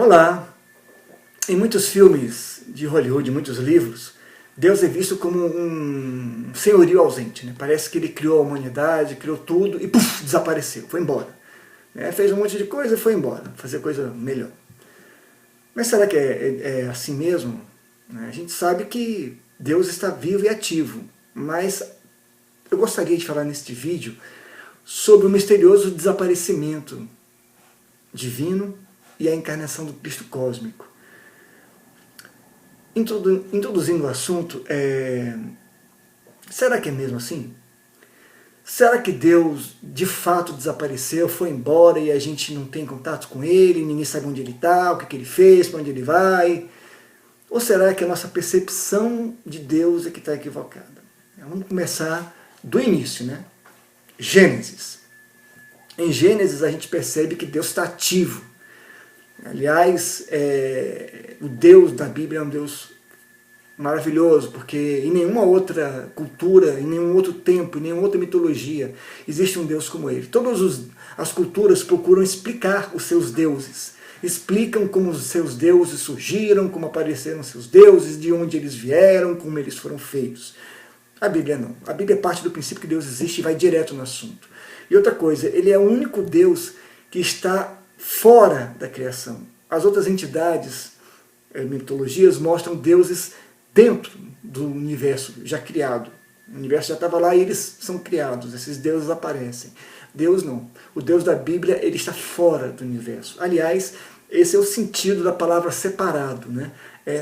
Vamos lá. Em muitos filmes de Hollywood, muitos livros, Deus é visto como um senhorio ausente, né? Parece que ele criou a humanidade, criou tudo e puf, desapareceu, foi embora. Fez um monte de coisa e foi embora, fazer coisa melhor. Mas será que é assim mesmo? A gente sabe que Deus está vivo e ativo, mas eu gostaria de falar neste vídeo sobre o misterioso desaparecimento divino e a encarnação do Cristo cósmico. Introduzindo o assunto, será que é mesmo assim? Será que Deus de fato desapareceu, foi embora e a gente não tem contato com Ele, ninguém sabe onde Ele está, o que Ele fez, para onde Ele vai? Ou será que a nossa percepção de Deus é que está equivocada? Vamos começar do início, né? Gênesis. Em Gênesis a gente percebe que Deus está ativo. Aliás, o Deus da Bíblia é um Deus maravilhoso, porque em nenhuma outra cultura, em nenhum outro tempo, em nenhuma outra mitologia existe um Deus como Ele. Todas as culturas procuram explicar os seus deuses. Explicam como os seus deuses surgiram, como apareceram os seus deuses, de onde eles vieram, como eles foram feitos. A Bíblia não. A Bíblia parte do princípio que Deus existe e vai direto no assunto. E outra coisa, Ele é o único Deus que está fora da criação. As outras entidades, mitologias, mostram deuses dentro do universo já criado. O universo já estava lá e eles são criados, esses deuses aparecem. Deus não. O Deus da Bíblia, ele está fora do universo. Aliás, esse é o sentido da palavra separado, né?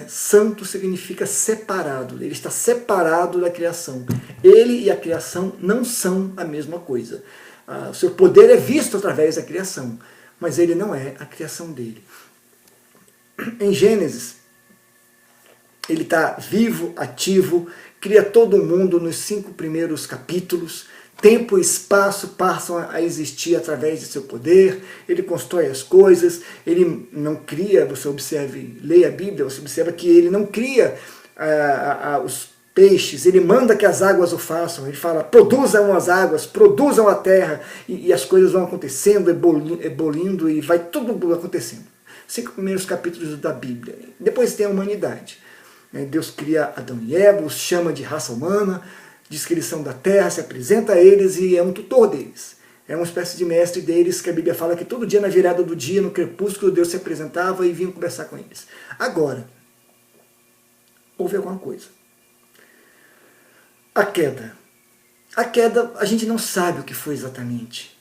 Santo significa separado, ele está separado da criação. Ele e a criação não são a mesma coisa. O seu poder é visto através da criação, mas ele não é a criação dele. Em Gênesis, ele está vivo, ativo, cria todo o mundo nos 5 primeiros capítulos. Tempo e espaço passam a existir através de seu poder, ele constrói as coisas, ele não cria, você observe, leia a Bíblia, você observa que ele não cria os peixes, ele manda que as águas o façam, ele fala, produzam as águas, produzam a terra, e as coisas vão acontecendo, ebolindo, e vai tudo acontecendo. 5 primeiros capítulos da Bíblia. Depois tem a humanidade. Deus cria Adão e Eva, os chama de raça humana, diz que eles são da terra, se apresenta a eles e é um tutor deles. É uma espécie de mestre deles, que a Bíblia fala que todo dia na virada do dia, no crepúsculo, Deus se apresentava e vinha conversar com eles. Agora, houve alguma coisa. A queda. A queda, a gente não sabe o que foi exatamente.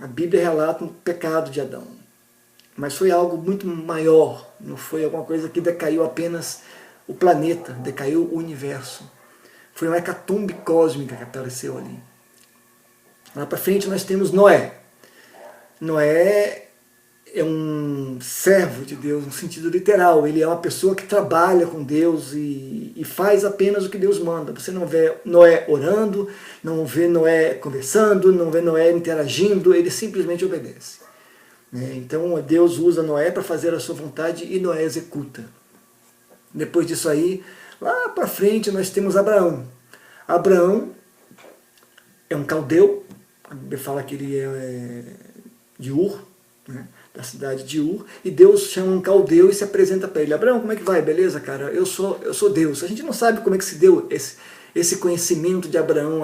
A Bíblia relata um pecado de Adão. Mas foi algo muito maior, não foi alguma coisa que decaiu apenas o planeta, decaiu o universo. Foi uma hecatombe cósmica que apareceu ali. Lá para frente nós temos Noé. Noé é um servo de Deus, no sentido literal. Ele é uma pessoa que trabalha com Deus e faz apenas o que Deus manda. Você não vê Noé orando, não vê Noé conversando, não vê Noé interagindo, ele simplesmente obedece. Então Deus usa Noé para fazer a sua vontade e Noé executa. Depois disso aí, lá para frente nós temos Abraão. Abraão é um caldeu, a Bíblia fala que ele é de Ur, né, da cidade de Ur, e Deus chama um caldeu e se apresenta para ele. Abraão, como é que vai? Beleza, cara? Eu sou Deus. A gente não sabe como é que se deu esse conhecimento de Abraão,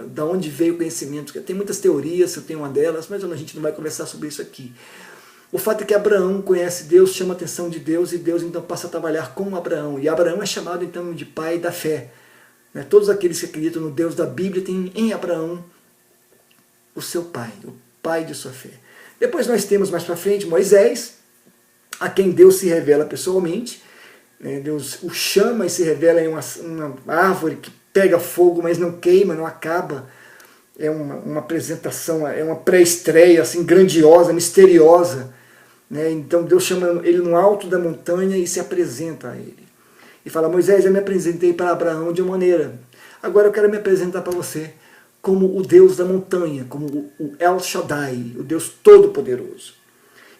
da onde veio o conhecimento. Tem muitas teorias, eu tenho uma delas, mas a gente não vai conversar sobre isso aqui. O fato é que Abraão conhece Deus, chama a atenção de Deus, e Deus então passa a trabalhar com Abraão. E Abraão é chamado então de pai da fé. Todos aqueles que acreditam no Deus da Bíblia têm em Abraão o seu pai, o pai de sua fé. Depois nós temos mais para frente Moisés, a quem Deus se revela pessoalmente. Deus o chama e se revela em uma árvore que pega fogo, mas não queima, não acaba. É uma apresentação, é uma pré-estreia assim, grandiosa, misteriosa. Então Deus chama ele no alto da montanha e se apresenta a ele. E fala, Moisés, eu me apresentei para Abraão de uma maneira. Agora eu quero me apresentar para você como o Deus da montanha, como o El Shaddai, o Deus Todo-Poderoso.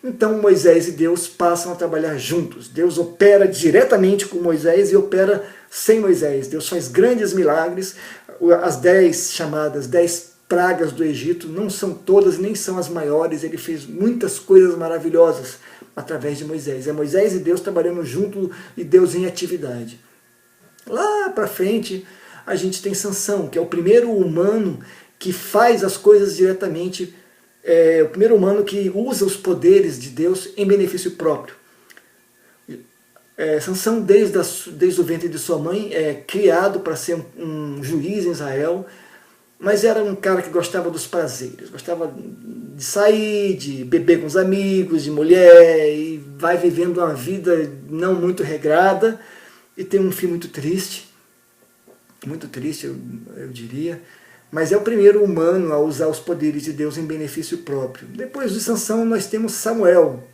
Então Moisés e Deus passam a trabalhar juntos. Deus opera diretamente com Moisés e opera sem Moisés. Deus faz grandes milagres. As 10 chamadas 10 pragas do Egito não são todas, nem são as maiores. Ele fez muitas coisas maravilhosas através de Moisés. É Moisés e Deus trabalhando junto e Deus em atividade. Lá para frente, a gente tem Sansão, que é o primeiro humano que faz as coisas diretamente, o primeiro humano que usa os poderes de Deus em benefício próprio. Sansão, desde o ventre de sua mãe, é criado para ser um juiz em Israel, mas era um cara que gostava dos prazeres, gostava de sair, de beber com os amigos, de mulher, e vai vivendo uma vida não muito regrada, e tem um fim muito triste eu diria, mas é o primeiro humano a usar os poderes de Deus em benefício próprio. Depois de Sansão nós temos Samuel.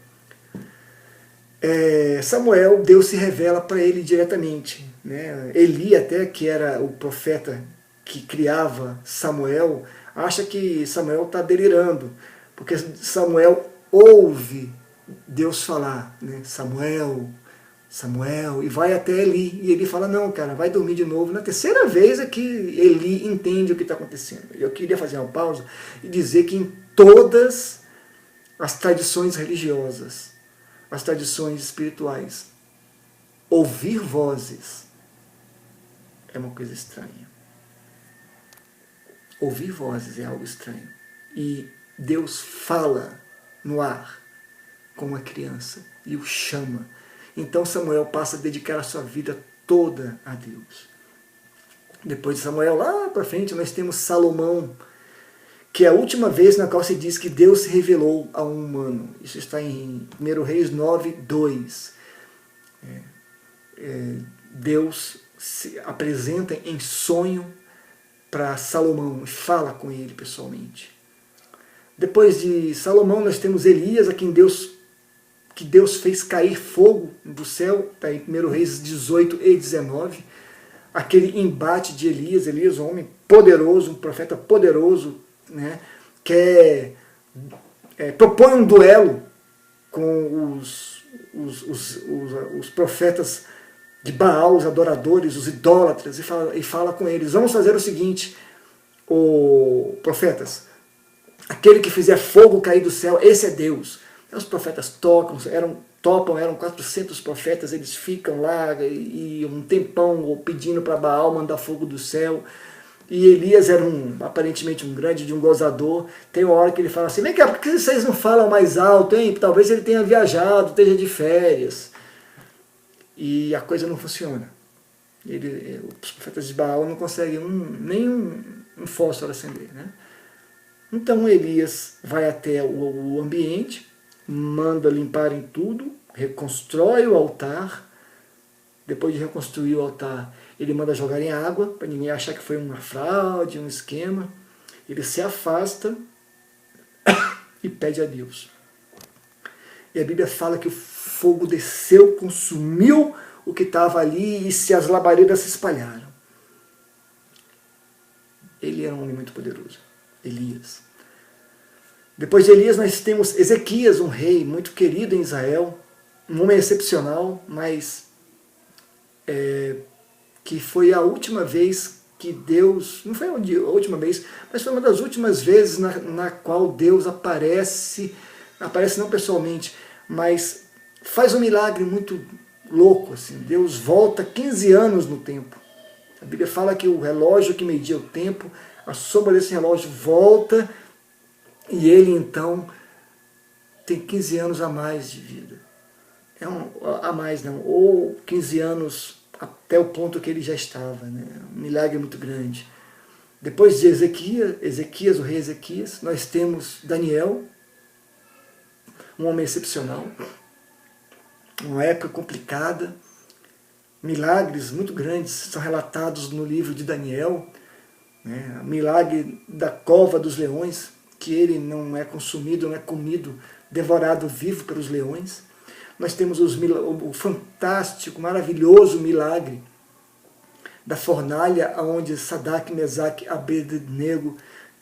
Samuel, Deus se revela para ele diretamente, né? Eli até, que era o profeta que criava Samuel, acha que Samuel está delirando, porque Samuel ouve Deus falar, né? Samuel, Samuel, e vai até Eli, e ele fala, não, cara, vai dormir de novo. Na terceira vez é que Eli entende o que está acontecendo. Eu queria fazer uma pausa e dizer que em todas as tradições religiosas, as tradições espirituais, ouvir vozes é uma coisa estranha. Ouvir vozes é algo estranho. E Deus fala no ar com uma criança e o chama. Então Samuel passa a dedicar a sua vida toda a Deus. Depois de Samuel, lá para frente, nós temos Salomão, que é a última vez na qual se diz que Deus se revelou a um humano. Isso está em 1 Reis 9, 2. Deus se apresenta em sonho para Salomão e fala com ele pessoalmente. Depois de Salomão nós temos Elias, a quem Deus fez cair fogo do céu, está em 1 Reis 18 e 19. Aquele embate de Elias, um homem poderoso, um profeta poderoso, né, que propõe um duelo com os profetas de Baal, os adoradores, os idólatras, e fala com eles, vamos fazer o seguinte, profetas, aquele que fizer fogo cair do céu, esse é Deus. Os profetas topam, eram 400 profetas, eles ficam lá e um tempão pedindo para Baal mandar fogo do céu. E Elias era aparentemente um grande, um gozador. Tem uma hora que ele fala assim, vem cá, por que vocês não falam mais alto, hein? Talvez ele tenha viajado, esteja de férias. E a coisa não funciona. Os profetas de Baal não conseguem nem um fósforo acender, né? Então Elias vai até o ambiente, manda limparem tudo, reconstrói o altar. Depois de reconstruir o altar, ele manda jogar em água, para ninguém achar que foi uma fraude, um esquema. Ele se afasta e pede a Deus. E a Bíblia fala que o fogo desceu, consumiu o que estava ali e as labaredas se espalharam. Ele era um homem muito poderoso, Elias. Depois de Elias nós temos Ezequias, um rei muito querido em Israel, um homem excepcional, mas que foi a última vez que Deus, não foi a última vez, mas foi uma das últimas vezes na qual Deus aparece não pessoalmente, mas faz um milagre muito louco, assim. Deus volta 15 anos no tempo. A Bíblia fala que o relógio que media o tempo, a sombra desse relógio volta e ele então tem 15 anos a mais de vida. A mais não, ou 15 anos até o ponto que ele já estava, né? Um milagre muito grande. Depois de Ezequias, o rei Ezequias, nós temos Daniel, um homem excepcional, uma época complicada, milagres muito grandes são relatados no livro de Daniel, né? O milagre da cova dos leões, que ele não é consumido, não é comido, devorado vivo pelos leões. Nós temos o fantástico, maravilhoso milagre da fornalha, onde Sadraque, Mesaque e Abednego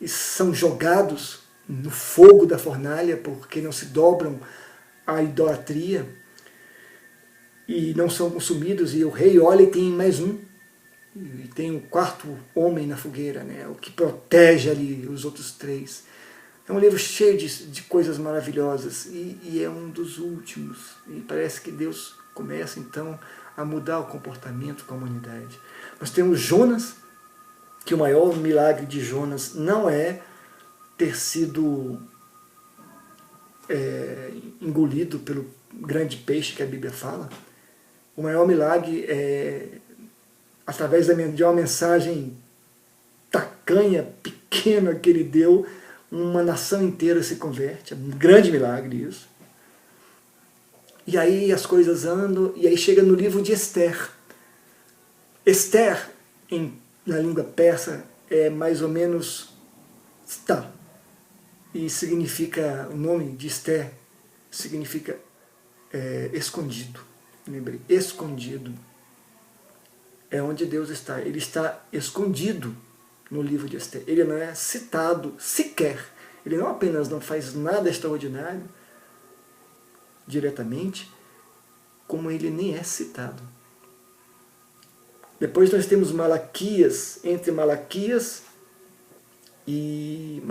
são jogados no fogo da fornalha, porque não se dobram à idolatria e não são consumidos, e o rei olha e tem mais um, e tem o quarto homem na fogueira, né, o que protege ali os outros três. É um livro cheio de coisas maravilhosas e é um dos últimos. E parece que Deus começa então a mudar o comportamento com a humanidade. Nós temos Jonas, que o maior milagre de Jonas não é ter sido engolido pelo grande peixe que a Bíblia fala. O maior milagre é através de uma mensagem tacanha, pequena que ele deu, uma nação inteira se converte. É um grande milagre isso. E aí as coisas andam, e aí chega no livro de Esther. Esther, na língua persa, é mais ou menos tá. E significa, o nome de Esther significa escondido. Lembrei, escondido. É onde Deus está. Ele está escondido no livro de Esther. Ele não é citado sequer. Ele não apenas não faz nada extraordinário diretamente, como ele nem é citado. Depois nós temos Malaquias. Entre Malaquias e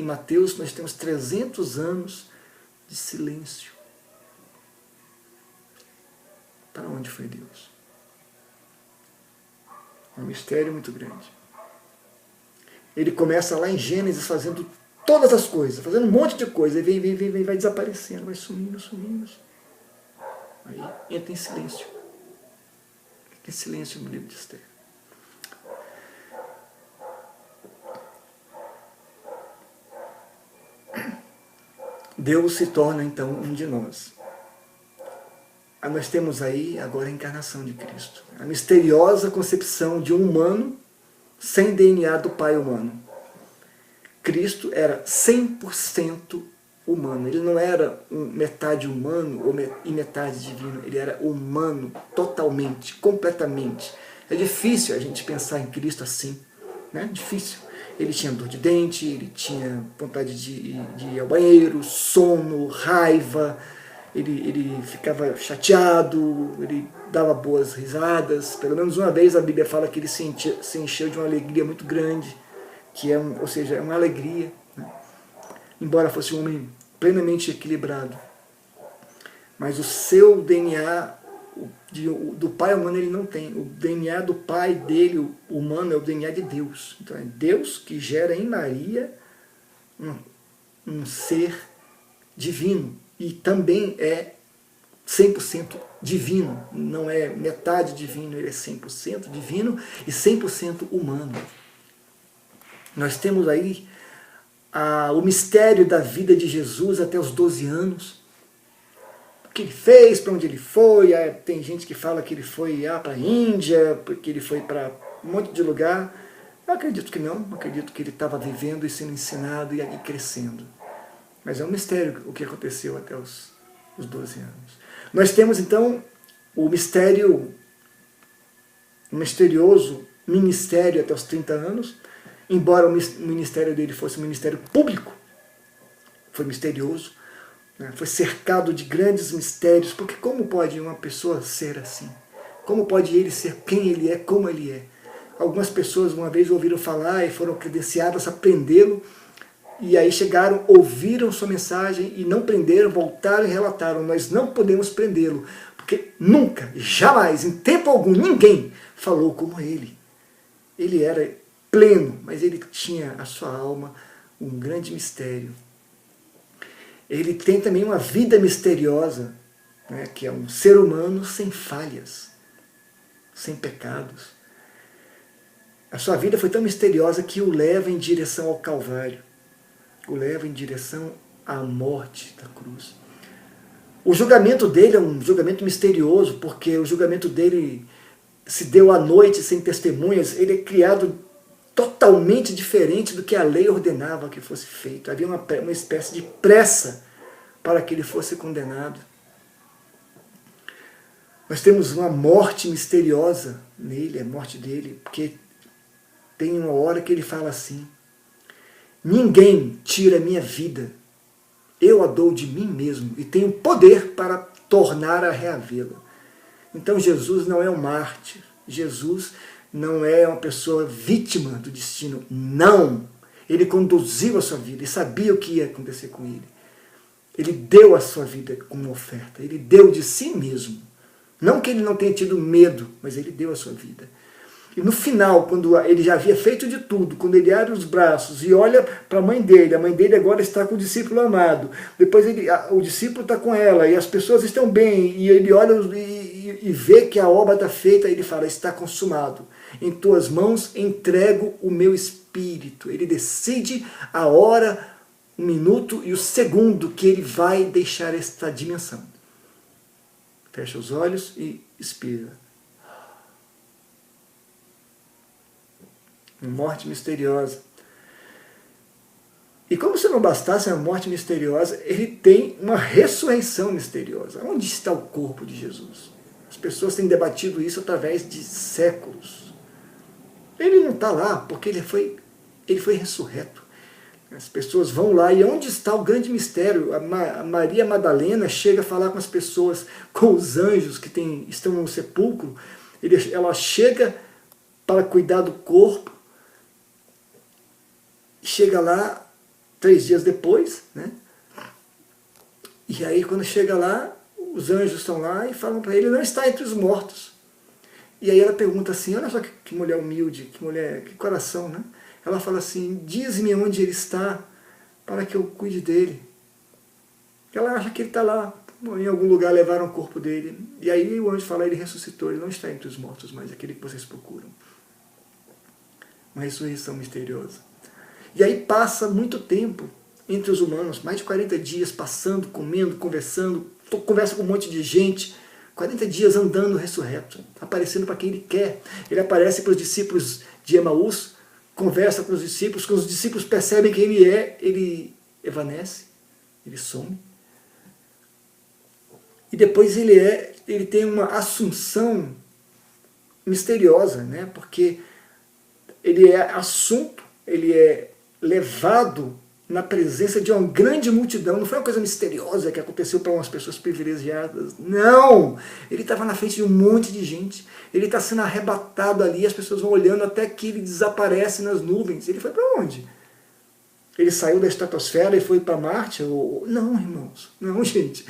Mateus nós temos 300 anos de silêncio. Para onde foi Deus? É um mistério muito grande. Ele começa lá em Gênesis fazendo todas as coisas, fazendo um monte de coisa, e vem, vai desaparecendo, vai sumindo. Aí entra em silêncio. Fica em silêncio no livro de Esther. Deus se torna então um de nós. Nós temos aí agora a encarnação de Cristo. A misteriosa concepção de um humano sem DNA do Pai humano. Cristo era 100% humano. Ele não era metade humano e metade divino. Ele era humano totalmente, completamente. É difícil a gente pensar em Cristo assim. Né? Difícil. Ele tinha dor de dente, ele tinha vontade de ir ao banheiro, sono, raiva, ele ficava chateado, ele dava boas risadas. Pelo menos uma vez a Bíblia fala que ele se encheu de uma alegria muito grande, que ou seja, é uma alegria, né? Embora fosse um homem plenamente equilibrado. Mas o seu DNA do pai humano ele não tem. O DNA do pai dele, humano, é o DNA de Deus. Então é Deus que gera em Maria um ser divino. E também é 100% divino. Não é metade divino, ele é 100% divino e 100% humano. Nós temos aí o mistério da vida de Jesus até os 12 anos. O que ele fez, para onde ele foi. Tem gente que fala que ele foi para a Índia, que ele foi para um monte de lugar. Eu acredito que não, acredito que ele estava vivendo e sendo ensinado e crescendo. Mas é um mistério o que aconteceu até os 12 anos. Nós temos então o misterioso ministério até os 30 anos, embora o ministério dele fosse um ministério público, foi misterioso, né? Foi cercado de grandes mistérios, porque como pode uma pessoa ser assim? Como pode ele ser quem ele é, como ele é? Algumas pessoas uma vez ouviram falar e foram credenciadas a prendê-lo, e aí chegaram, ouviram sua mensagem e não prenderam, voltaram e relataram: nós não podemos prendê-lo, porque nunca, jamais, em tempo algum, ninguém falou como ele. Ele era pleno, mas ele tinha a sua alma um grande mistério. Ele tem também uma vida misteriosa, né, que é um ser humano sem falhas, sem pecados. A sua vida foi tão misteriosa que o leva em direção ao Calvário, o leva em direção à morte da cruz. O julgamento dele é um julgamento misterioso, porque o julgamento dele se deu à noite, sem testemunhas. Ele é criado totalmente diferente do que a lei ordenava que fosse feito. Havia uma espécie de pressa para que ele fosse condenado. Nós temos uma morte misteriosa nele, a morte dele, porque tem uma hora que ele fala assim: ninguém tira a minha vida, eu a dou de mim mesmo e tenho poder para tornar a reavê-la. Então Jesus não é um mártir, Jesus não é uma pessoa vítima do destino, não. Ele conduziu a sua vida e sabia o que ia acontecer com ele. Ele deu a sua vida como oferta. Ele deu de si mesmo. Não que ele não tenha tido medo, mas ele deu a sua vida. E no final, quando ele já havia feito de tudo, quando ele abre os braços e olha para a mãe dele agora está com o discípulo amado, depois o discípulo está com ela, e as pessoas estão bem, e ele olha e vê que a obra está feita, ele fala, está consumado, em tuas mãos entrego o meu espírito. Ele decide a hora, o minuto e o segundo que ele vai deixar esta dimensão. Fecha os olhos e expira. Uma morte misteriosa. E como se não bastasse a morte misteriosa, ele tem uma ressurreição misteriosa. Onde está o corpo de Jesus? As pessoas têm debatido isso através de séculos. Ele não está lá porque ele foi ressurreto. As pessoas vão lá, e onde está o grande mistério? A Maria Madalena chega a falar com as pessoas, com os anjos que estão no sepulcro. Ela chega para cuidar do corpo, chega lá 3 dias depois, né? E aí quando chega lá, os anjos estão lá e falam para ele, não está entre os mortos. E aí ela pergunta assim, olha só que mulher humilde, que coração, né? Ela fala assim, diz-me onde ele está, para que eu cuide dele. Ela acha que ele está lá, em algum lugar levaram o corpo dele. E aí o anjo fala, ele ressuscitou, ele não está entre os mortos, mas aquele que vocês procuram. Uma ressurreição misteriosa. E aí passa muito tempo entre os humanos, mais de 40 dias passando, comendo, conversando, conversa com um monte de gente, 40 dias andando ressurreto, aparecendo para quem ele quer. Ele aparece para os discípulos de Emaús, conversa com os discípulos, quando os discípulos percebem quem ele é, ele evanece, ele some. E depois ele tem uma assunção misteriosa, né? Porque ele é assunto, ele é levado na presença de uma grande multidão. Não foi uma coisa misteriosa que aconteceu para umas pessoas privilegiadas. Não! Ele estava na frente de um monte de gente. Ele está sendo arrebatado ali, as pessoas vão olhando até que ele desaparece nas nuvens. Ele foi para onde? Ele saiu da estratosfera e foi para Marte? Não, irmãos. Não, gente.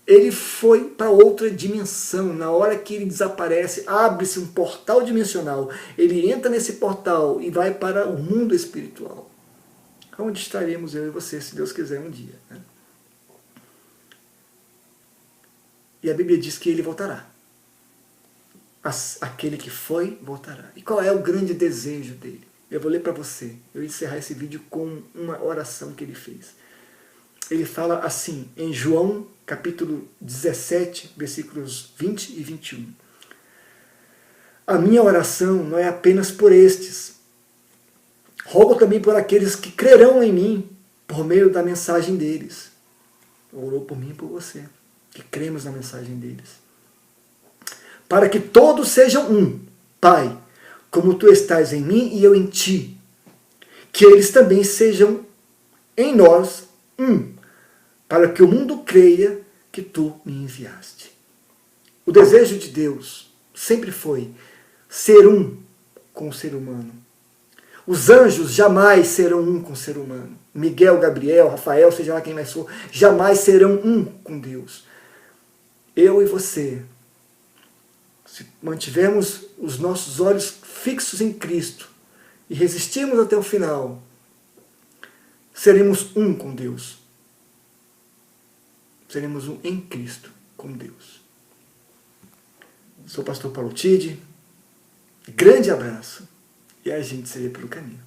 Ele foi para outra dimensão. Na hora que ele desaparece, abre-se um portal dimensional. Ele entra nesse portal e vai para o mundo espiritual. Onde estaremos eu e você, se Deus quiser, um dia, né? E a Bíblia diz que ele voltará. Aquele que foi, voltará. E qual é o grande desejo dele? Eu vou ler para você. Eu vou encerrar esse vídeo com uma oração que ele fez. Ele fala assim, em João, capítulo 17, versículos 20 e 21. A minha oração não é apenas por estes. Rogo também por aqueles que crerão em mim, por meio da mensagem deles. Orou por mim e por você, que cremos na mensagem deles. Para que todos sejam um, Pai, como tu estás em mim e eu em ti. Que eles também sejam em nós um, para que o mundo creia que tu me enviaste. O desejo de Deus sempre foi ser um com o ser humano. Os anjos jamais serão um com o ser humano. Miguel, Gabriel, Rafael, seja lá quem mais for, jamais serão um com Deus. Eu e você, se mantivermos os nossos olhos fixos em Cristo e resistirmos até o final, seremos um com Deus. Seremos um em Cristo com Deus. Sou o pastor Paulo Tide. Grande abraço. E a gente se vê pelo caminho.